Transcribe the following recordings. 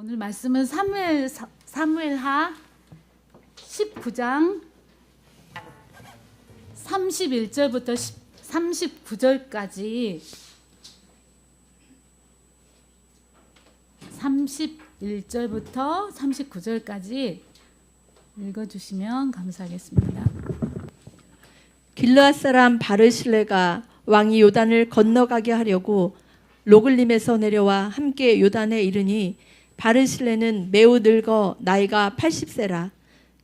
오늘 말씀은 사무엘하 19장 31절부터 39절까지 31절부터 39절까지 읽어주시면 감사하겠습니다. 길르앗 사람 바르실레가 왕이 요단을 건너가게 하려고 로글림에서 내려와 함께 요단에 이르니 바르실레는 매우 늙어 나이가 80세라.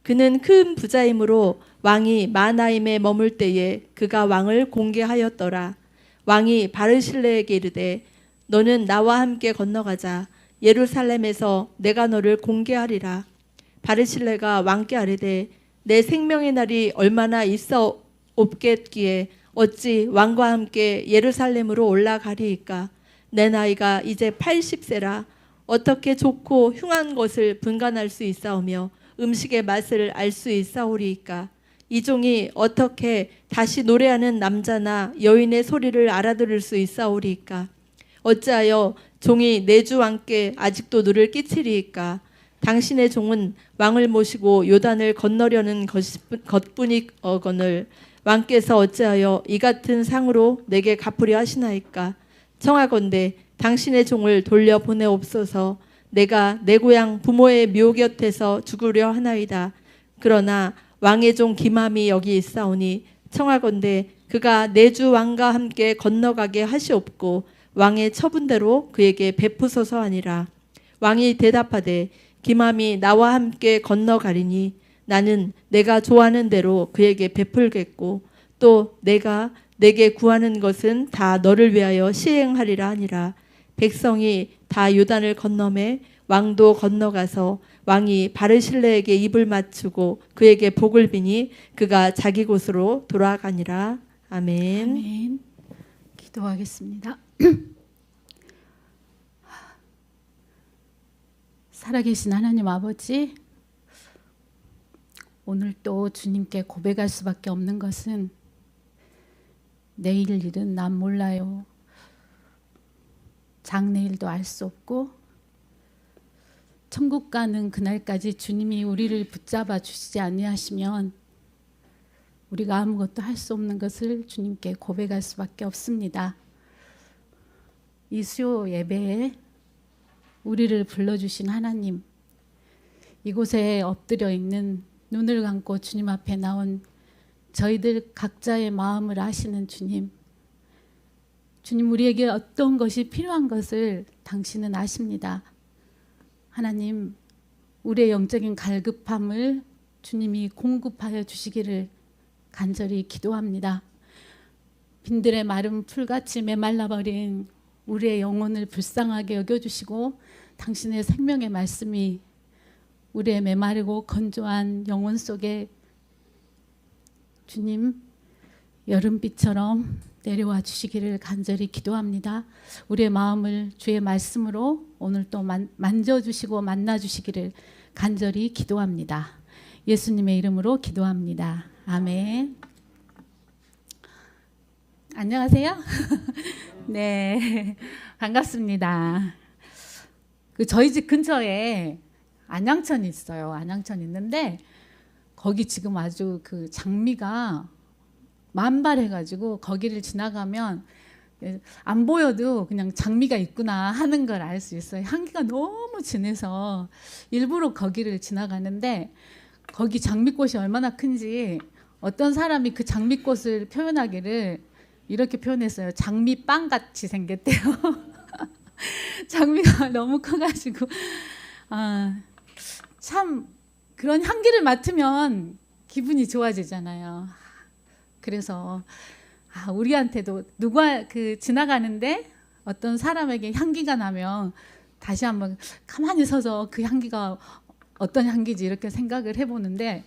그는 큰 부자이므로 왕이 마나임에 머물 때에 그가 왕을 공개하였더라. 왕이 바르실레에게 이르되 너는 나와 함께 건너가자. 예루살렘에서 내가 너를 공개하리라. 바르실레가 왕께 아뢰되 내 생명의 날이 얼마나 있어 없겠기에 어찌 왕과 함께 예루살렘으로 올라가리이까. 내 나이가 이제 80세라. 어떻게 좋고 흉한 것을 분간할 수 있사오며 음식의 맛을 알 수 있사오리이까. 이 종이 어떻게 다시 노래하는 남자나 여인의 소리를 알아들을 수 있사오리이까. 어찌하여 종이 내 주 왕께 아직도 누를 끼치리이까. 당신의 종은 왕을 모시고 요단을 건너려는 것뿐이거늘 왕께서 어찌하여 이 같은 상으로 내게 갚으려 하시나이까. 청하건대 당신의 종을 돌려보내옵소서. 내가 내 고향 부모의 묘 곁에서 죽으려 하나이다. 그러나 왕의 종 기맘이 여기 있사오니 청하건대 그가 내 주 왕과 함께 건너가게 하시옵고 왕의 처분대로 그에게 베푸소서 하니라. 왕이 대답하되 기맘이 나와 함께 건너가리니 나는 내가 좋아하는 대로 그에게 베풀겠고 또 내가 내게 구하는 것은 다 너를 위하여 시행하리라 하니라. 백성이 다 요단을 건너매 왕도 건너가서 왕이 바르실레에게 입을 맞추고 그에게 복을 비니 그가 자기 곳으로 돌아가니라. 아멘. 아멘. 기도하겠습니다. 살아계신 하나님 아버지, 오늘 또 주님께 고백할 수밖에 없는 것은 내일 일은 난 몰라요. 장래일도 알 수 없고 천국 가는 그날까지 주님이 우리를 붙잡아 주시지 아니하시면 우리가 아무것도 할 수 없는 것을 주님께 고백할 수밖에 없습니다. 이 수요 예배에 우리를 불러주신 하나님, 이곳에 엎드려 있는 눈을 감고 주님 앞에 나온 저희들 각자의 마음을 아시는 주님, 주님 우리에게 어떤 것이 필요한 것을 당신은 아십니다. 하나님, 우리의 영적인 갈급함을 주님이 공급하여 주시기를 간절히 기도합니다. 빈들의 마른 풀같이 메말라버린 우리의 영혼을 불쌍하게 여겨주시고 당신의 생명의 말씀이 우리의 메마르고 건조한 영혼 속에 주님 여름비처럼 내려와 주시기를 간절히 기도합니다. 우리의 마음을 주의 말씀으로 오늘 또 만져주시고 만나주시기를 간절히 기도합니다. 예수님의 이름으로 기도합니다. 아멘. 안녕하세요. 네, 반갑습니다. 저희 집 근처에 안양천이 있어요. 안양천 있는데 거기 지금 아주 장미가 만발해가지고 거기를 지나가면 안 보여도 그냥 장미가 있구나 하는 걸 알 수 있어요. 향기가 너무 진해서 일부러 거기를 지나가는데 거기 장미꽃이 얼마나 큰지 어떤 사람이 그 장미꽃을 표현하기를 이렇게 표현했어요. 장미빵같이 생겼대요. 장미가 너무 커가지고 참 그런 향기를 맡으면 기분이 좋아지잖아요. 그래서 우리한테도 누가 지나가는데 어떤 사람에게 향기가 나면 다시 한번 가만히 서서 그 향기가 어떤 향기지 이렇게 생각을 해보는데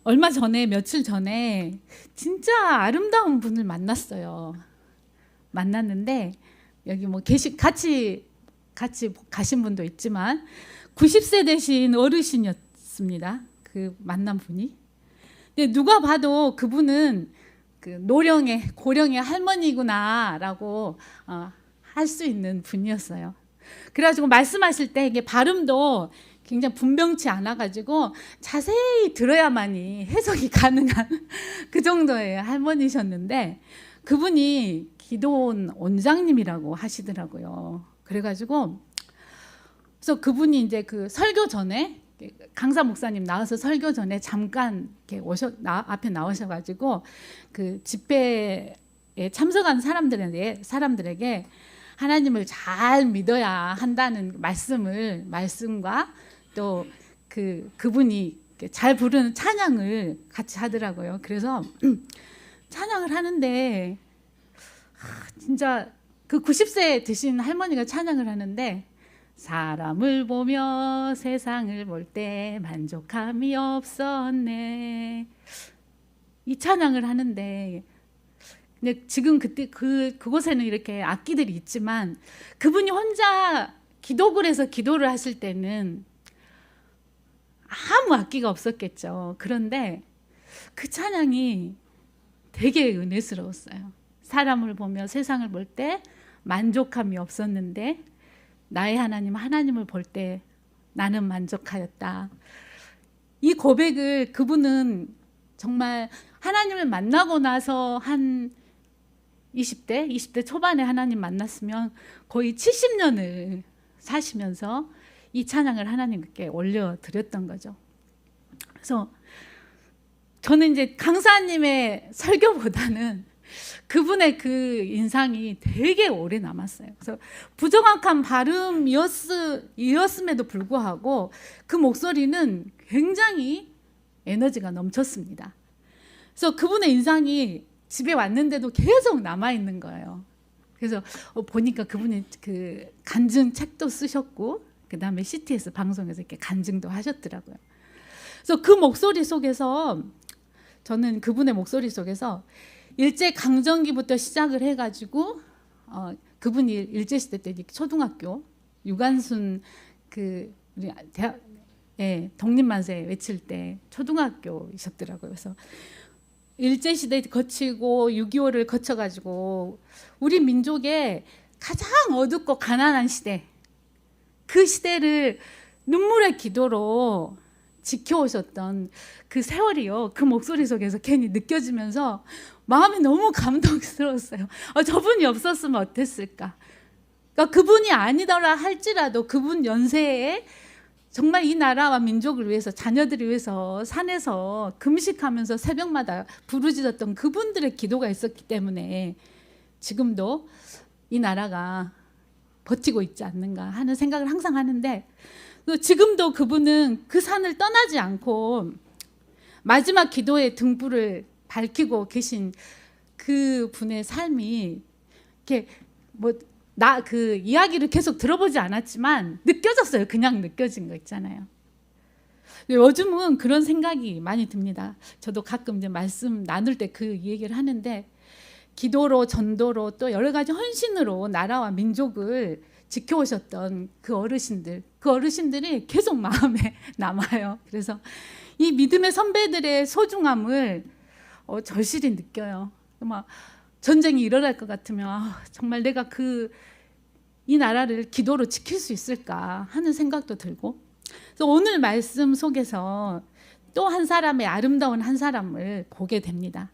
얼마 전에 며칠 전에 진짜 아름다운 분을 만났어요. 만났는데 여기 같이 가신 분도 있지만 90세 되신 어르신이었습니다. 그 만난 분이. 근데 누가 봐도 그분은 고령의 할머니구나라고 할 수 있는 분이었어요. 그래가지고 말씀하실 때 이게 발음도 굉장히 분명치 않아가지고 자세히 들어야만이 해석이 가능한 그 정도의 할머니셨는데, 그분이 기도원 원장님이라고 하시더라고요. 그래가지고 그래서 그분이 이제 그 설교 전에 강사 목사님 나와서 설교 전에 잠깐 이렇게 앞에 나오셔가지고 그 집회에 참석한 사람들에게 하나님을 잘 믿어야 한다는 말씀과 또 그분이 잘 부르는 찬양을 같이 하더라고요. 그래서 찬양을 하는데 진짜 그 90세 드신 할머니가 찬양을 하는데, 사람을 보며 세상을 볼 때 만족함이 없었네, 이 찬양을 하는데, 근데 지금 그때 그곳에는 이렇게 악기들이 있지만 그분이 혼자 기도굴에서 기도를 하실 때는 아무 악기가 없었겠죠. 그런데 그 찬양이 되게 은혜스러웠어요. 사람을 보며 세상을 볼 때 만족함이 없었는데 나의 하나님을 볼 때 나는 만족하였다. 이 고백을 그분은 정말 하나님을 만나고 나서 한 20대 초반에 하나님 만났으면 거의 70년을 사시면서 이 찬양을 하나님께 올려드렸던 거죠. 그래서 저는 이제 강사님의 설교보다는 그분의 그 인상이 되게 오래 남았어요. 그래서 부정확한 발음이었음에도 불구하고 그 목소리는 굉장히 에너지가 넘쳤습니다. 그래서 그분의 인상이 집에 왔는데도 계속 남아있는 거예요. 그래서 보니까 그분이 그 간증 책도 쓰셨고, 그 다음에 CTS 방송에서 이렇게 간증도 하셨더라고요. 그래서 그 목소리 속에서, 저는 그분의 목소리 속에서 일제 강점기부터 시작을 해가지고 그분이 일제 시대 때 초등학교 유관순 우리 대학 독립만세 외칠 때 초등학교이셨더라고요. 그래서 일제 시대 거치고 6.25를 거쳐가지고 우리 민족의 가장 어둡고 가난한 시대, 그 시대를 눈물의 기도로 지켜오셨던 그 세월이요, 그 목소리 속에서 괜히 느껴지면서 마음이 너무 감동스러웠어요. 저분이 없었으면 어땠을까. 그러니까 그분이 아니더라 할지라도 그분 연세에 정말 이 나라와 민족을 위해서, 자녀들을 위해서 산에서 금식하면서 새벽마다 부르짖었던 그분들의 기도가 있었기 때문에 지금도 이 나라가 버티고 있지 않는가 하는 생각을 항상 하는데, 지금도 그분은 그 산을 떠나지 않고 마지막 기도의 등불을 밝히고 계신 그 분의 삶이 이렇게 그 이야기를 계속 들어보지 않았지만 느껴졌어요. 그냥 느껴진 거 있잖아요. 요즘은 그런 생각이 많이 듭니다. 저도 가끔 이제 말씀 나눌 때 그 얘기를 하는데, 기도로, 전도로, 또 여러 가지 헌신으로 나라와 민족을 지켜오셨던 그 어르신들이 계속 마음에 남아요. 그래서 이 믿음의 선배들의 소중함을 절실히 느껴요. 막 전쟁이 일어날 것 같으면 정말 내가 이 나라를 기도로 지킬 수 있을까 하는 생각도 들고, 그래서 오늘 말씀 속에서 또 한 사람의 아름다운 한 사람을 보게 됩니다.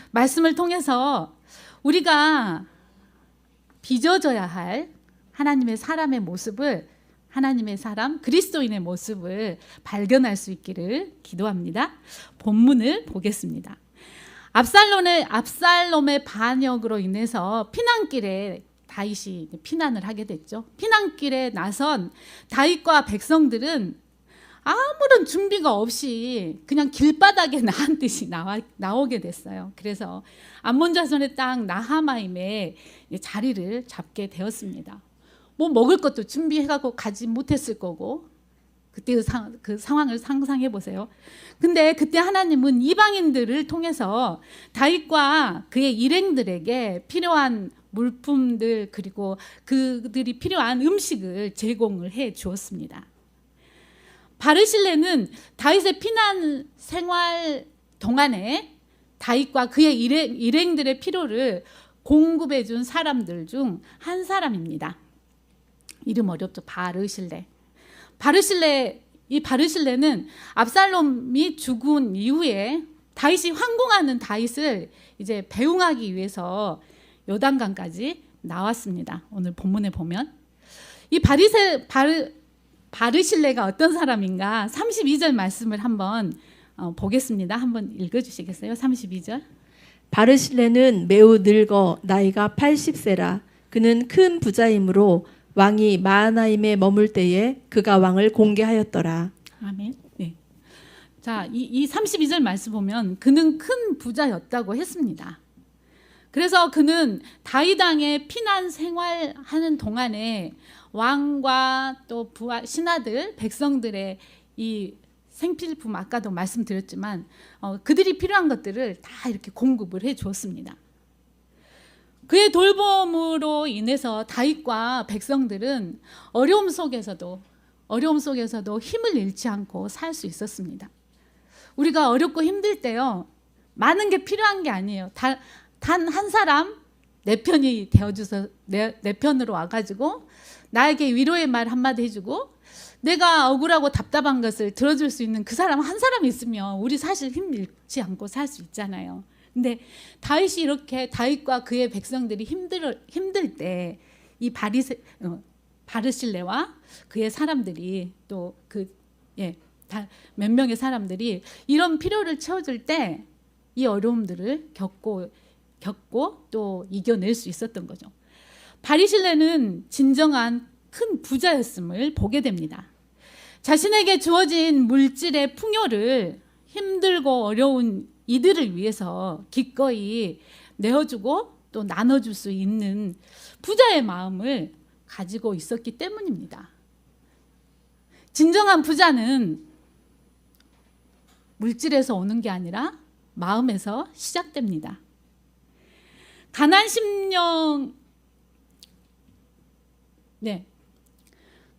말씀을 통해서 우리가 빚어져야 할 하나님의 사람의 모습을, 하나님의 사람 그리스도인의 모습을 발견할 수 있기를 기도합니다. 본문을 보겠습니다. 압살롬의 반역으로 인해서 피난길에 다윗이 피난을 하게 됐죠. 피난길에 나선 다윗과 백성들은 아무런 준비가 없이 그냥 길바닥에 나한 듯이 나오게 됐어요. 그래서 암몬 자손의 땅 나하마임에 자리를 잡게 되었습니다. 먹을 것도 준비해가고 가지 못했을 거고, 그때 그 상황을 상상해 보세요. 근데 그때 하나님은 이방인들을 통해서 다윗과 그의 일행들에게 필요한 물품들, 그리고 그들이 필요한 음식을 제공을 해 주었습니다. 바르실레는 다윗의 피난 생활 동안에 다윗과 그의 일행들의 필요를 공급해 준 사람들 중 한 사람입니다. 이름 어렵죠. 바르실레. 이 바르실레는 압살롬이 죽은 이후에 다윗이 황궁하는 다윗을 이제 배웅하기 위해서 요단강까지 나왔습니다. 오늘 본문에 보면 이 바르실레가 어떤 사람인가 32절 말씀을 한번 보겠습니다. 한번 읽어주시겠어요? 32절. 바르실레는 매우 늙어 나이가 80세라. 그는 큰 부자이므로 왕이 마하나임에 머물 때에 그가 왕을 공개하였더라. 아멘. 네. 자, 이 32절 말씀 보면 그는 큰 부자였다고 했습니다. 그래서 그는 다윗 왕의 피난 생활하는 동안에 왕과 또 부하 신하들, 백성들의 이 생필품 아까도 말씀드렸지만 그들이 필요한 것들을 다 이렇게 공급을 해 주었습니다. 그의 돌봄으로 인해서 다윗과 백성들은 어려움 속에서도 힘을 잃지 않고 살 수 있었습니다. 우리가 어렵고 힘들 때요, 많은 게 필요한 게 아니에요. 단 한 사람 내 편이 되어줘서 내 편으로 와가지고 나에게 위로의 말 한마디 해주고 내가 억울하고 답답한 것을 들어줄 수 있는 그 사람 한 사람 있으면 우리 사실 힘 잃지 않고 살 수 있잖아요. 근데 다윗이 이렇게 다윗과 그의 백성들이 힘들 때 이 바르실레와 그의 사람들이 또 몇 명의 사람들이 이런 필요를 채워줄 때 이 어려움들을 겪고 또 이겨낼 수 있었던 거죠. 바르실레는 진정한 큰 부자였음을 보게 됩니다. 자신에게 주어진 물질의 풍요를 힘들고 어려운 이들을 위해서 기꺼이 내어주고 또 나눠줄 수 있는 부자의 마음을 가지고 있었기 때문입니다. 진정한 부자는 물질에서 오는 게 아니라 마음에서 시작됩니다.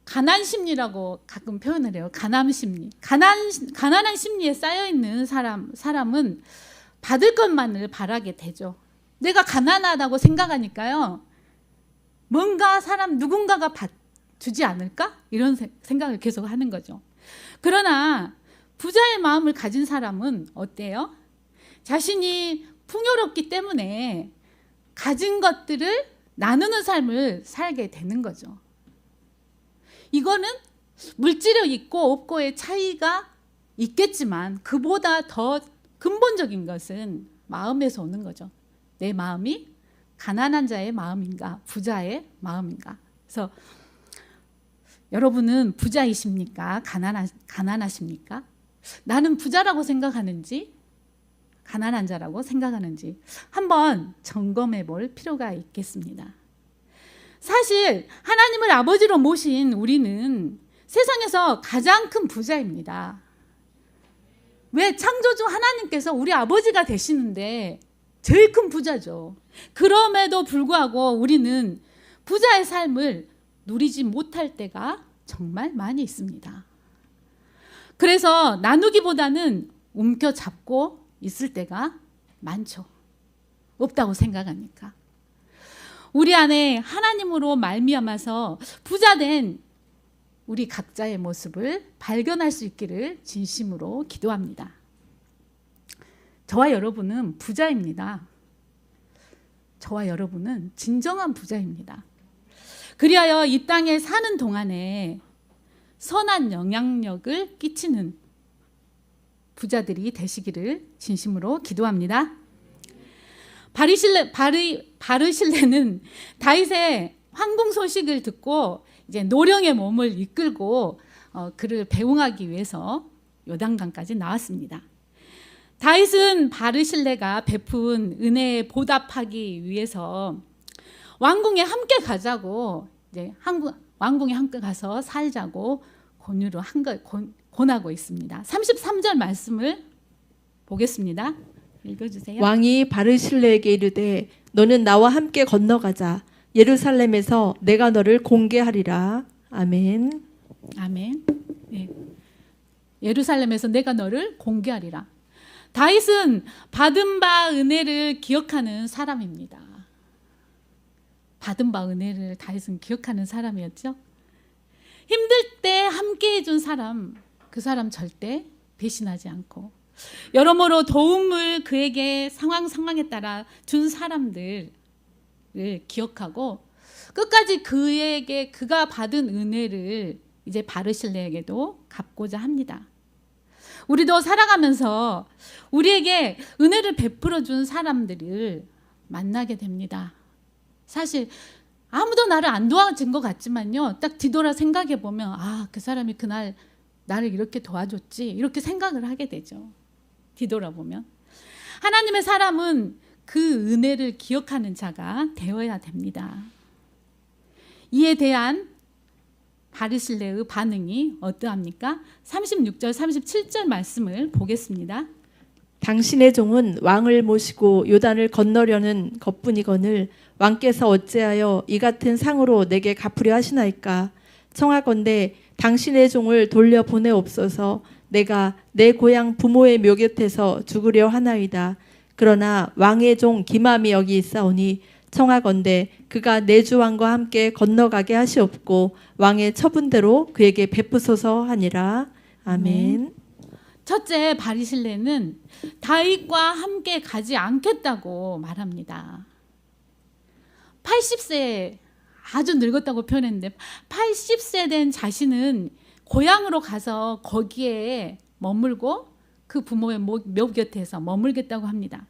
가난심리라고 가끔 표현을 해요. 가난심리. 가난한 심리에 쌓여 있는 사람은 받을 것만을 바라게 되죠. 내가 가난하다고 생각하니까요, 뭔가 누군가가 주지 않을까? 이런 생각을 계속 하는 거죠. 그러나 부자의 마음을 가진 사람은 어때요? 자신이 풍요롭기 때문에 가진 것들을 나누는 삶을 살게 되는 거죠. 이거는 물질이 있고 없고의 차이가 있겠지만 그보다 더 근본적인 것은 마음에서 오는 거죠. 내 마음이 가난한 자의 마음인가 부자의 마음인가. 그래서 여러분은 부자이십니까? 가난하십니까? 나는 부자라고 생각하는지 가난한 자라고 생각하는지 한번 점검해 볼 필요가 있겠습니다. 사실 하나님을 아버지로 모신 우리는 세상에서 가장 큰 부자입니다. 왜? 창조주 하나님께서 우리 아버지가 되시는데 제일 큰 부자죠. 그럼에도 불구하고 우리는 부자의 삶을 누리지 못할 때가 정말 많이 있습니다. 그래서 나누기보다는 움켜잡고 있을 때가 많죠. 없다고 생각하니까. 우리 안에 하나님으로 말미암아서 부자된 우리 각자의 모습을 발견할 수 있기를 진심으로 기도합니다. 저와 여러분은 부자입니다. 저와 여러분은 진정한 부자입니다. 그리하여 이 땅에 사는 동안에 선한 영향력을 끼치는 부자들이 되시기를 진심으로 기도합니다. 바르실레는 다윗의 황궁 소식을 듣고 이제 노령의 몸을 이끌고 그를 배웅하기 위해서 요단강까지 나왔습니다. 다윗은 바르실레가 베푼 은혜에 보답하기 위해서 왕궁에 함께 가자고 이제 왕궁에 함께 가서 살자고 권하고 있습니다. 33절 말씀을 보겠습니다. 읽어주세요. 왕이 바르실레에게 이르되 너는 나와 함께 건너가자. 예루살렘에서 내가 너를 공개하리라. 아멘. 아멘. 네. 예루살렘에서 내가 너를 공개하리라. 다윗은 받은 바 은혜를 기억하는 사람입니다. 받은 바 은혜를 다윗은 기억하는 사람이었죠. 함께 해준 사람, 그 사람 절대 배신하지 않고, 여러모로 도움을 그에게 상황에 따라 준 사람들을 기억하고 끝까지 그에게 그가 받은 은혜를 이제 바르실레에게도 갚고자 합니다. 우리도 살아가면서 우리에게 은혜를 베풀어 준 사람들을 만나게 됩니다. 사실 아무도 나를 안 도와준 것 같지만요, 딱 뒤돌아 생각해 보면 그 사람이 그날 나를 이렇게 도와줬지, 이렇게 생각을 하게 되죠. 뒤돌아보면 하나님의 사람은 그 은혜를 기억하는 자가 되어야 됩니다. 이에 대한 바르실레의 반응이 어떠합니까? 36절 37절 말씀을 보겠습니다. 당신의 종은 왕을 모시고 요단을 건너려는 것뿐이거늘 왕께서 어찌하여 이 같은 상으로 내게 갚으려 하시나이까? 청하건대 당신의 종을 돌려보내옵소서. 내가 내 고향 부모의 묘 곁에서 죽으려 하나이다. 그러나 왕의 종 기맘이 여기 있사오니 청하건대 그가 내 주 왕과 함께 건너가게 하시옵고 왕의 처분대로 그에게 베푸소서 하니라. 아멘. 첫째, 바르실레는 다윗과 함께 가지 않겠다고 말합니다. 80세, 아주 늙었다고 표현했는데 80세 된 자신은 고향으로 가서 거기에 머물고 그 부모의 묘 곁에서 머물겠다고 합니다.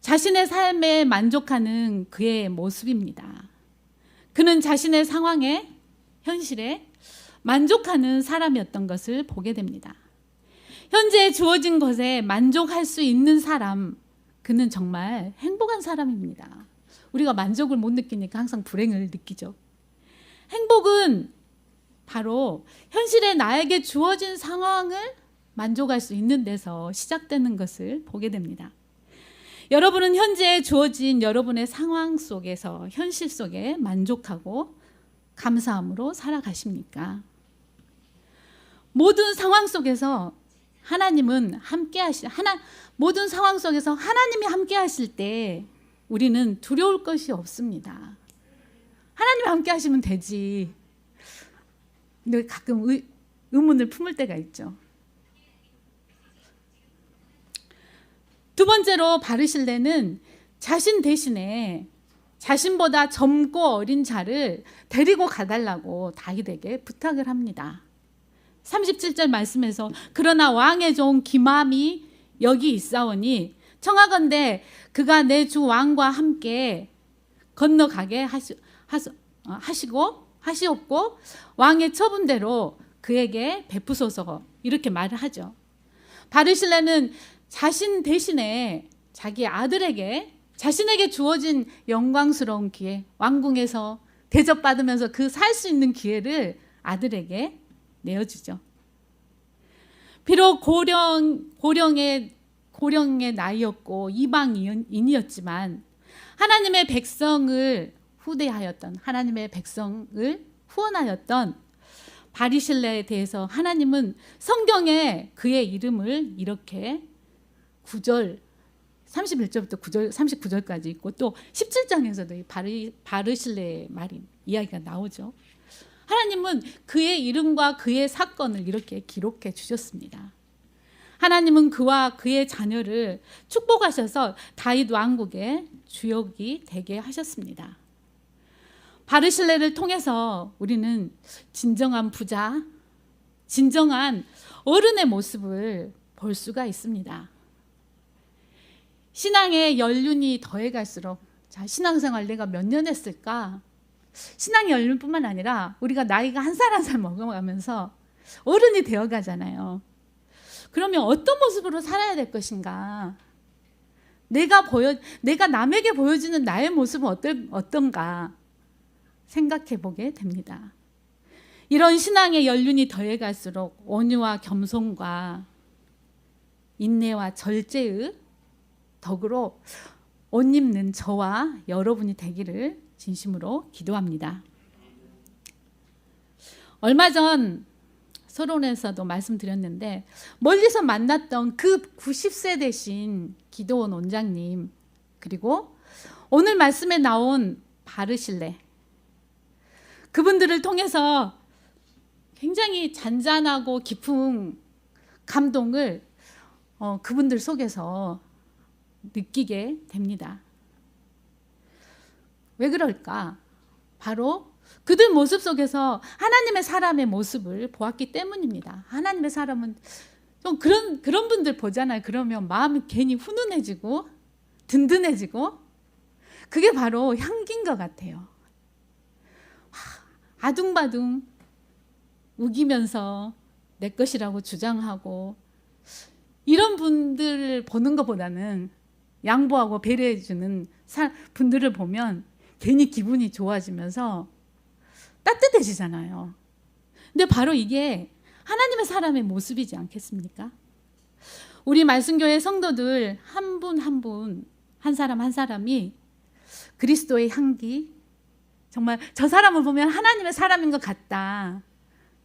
자신의 삶에 만족하는 그의 모습입니다. 그는 자신의 상황에, 현실에 만족하는 사람이었던 것을 보게 됩니다. 현재 주어진 것에 만족할 수 있는 사람, 그는 정말 행복한 사람입니다. 우리가 만족을 못 느끼니까 항상 불행을 느끼죠. 행복은 바로 현실에 나에게 주어진 상황을 만족할 수 있는 데서 시작되는 것을 보게 됩니다. 여러분은 현재 주어진 여러분의 상황 속에서, 현실 속에 만족하고 감사함으로 살아가십니까? 모든 상황 속에서 하나님은 모든 상황 속에서 하나님이 함께 하실 때 우리는 두려울 것이 없습니다. 하나님이 함께 하시면 되지. 근데 가끔 의문을 품을 때가 있죠. 두 번째로 바르실레는 자신 대신에 자신보다 젊고 어린 자를 데리고 가달라고 다윗에게 부탁을 합니다. 37절 말씀에서 그러나 왕의 종 기맘이 여기 있사오니 청하건대 그가 내 주 왕과 함께 건너가게 하시옵고 왕의 처분대로 그에게 베푸소서, 이렇게 말을 하죠. 바르실레는 자신 대신에 자기 아들에게, 자신에게 주어진 영광스러운 기회, 왕궁에서 대접받으면서 그 살 수 있는 기회를 아들에게 내어주죠. 비록 고령의 나이였고 이방인이었지만 하나님의 백성을 후대하였던, 하나님의 백성을 후원하였던 바르실레에 대해서 하나님은 성경에 그의 이름을 이렇게 9절 31절부터 9절 39절까지 있고 또 17장에서도 바르실레의 이야기가 나오죠. 하나님은 그의 이름과 그의 사건을 이렇게 기록해 주셨습니다. 하나님은 그와 그의 자녀를 축복하셔서 다윗 왕국의 주역이 되게 하셨습니다. 바르실레를 통해서 우리는 진정한 부자, 진정한 어른의 모습을 볼 수가 있습니다. 신앙의 연륜이 더해갈수록, 신앙생활 내가 몇 년 했을까? 신앙의 연륜뿐만 아니라 우리가 나이가 한 살 한 살 먹어가면서 어른이 되어가잖아요. 그러면 어떤 모습으로 살아야 될 것인가? 내가 남에게 보여주는 나의 모습은 어떤가 생각해 보게 됩니다. 이런 신앙의 연륜이 더해갈수록 온유와 겸손과 인내와 절제의 덕으로 옷 입는 저와 여러분이 되기를 진심으로 기도합니다. 얼마 전 서론에서도 말씀드렸는데 멀리서 만났던 그 90세 되신 기도원 원장님, 그리고 오늘 말씀에 나온 바르실레, 그분들을 통해서 굉장히 잔잔하고 깊은 감동을 그분들 속에서 느끼게 됩니다. 왜 그럴까? 바로 그들 모습 속에서 하나님의 사람의 모습을 보았기 때문입니다. 하나님의 사람은 좀 그런 분들 보잖아요. 그러면 마음이 괜히 훈훈해지고 든든해지고, 그게 바로 향기인 것 같아요. 아둥바둥 우기면서 내 것이라고 주장하고 이런 분들을 보는 것보다는 양보하고 배려해주는 분들을 보면 괜히 기분이 좋아지면서 따뜻해지잖아요. 근데 바로 이게 하나님의 사람의 모습이지 않겠습니까? 우리 말씀교회 성도들 한 분 한 분, 한 사람 한 사람이 그리스도의 향기, 정말 저 사람을 보면 하나님의 사람인 것 같다,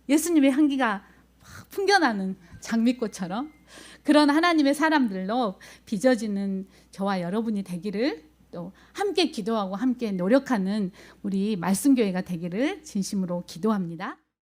예수님의 향기가 막 풍겨나는 장미꽃처럼 그런 하나님의 사람들로 빚어지는 저와 여러분이 되기를, 또 함께 기도하고 함께 노력하는 우리 말씀교회가 되기를 진심으로 기도합니다.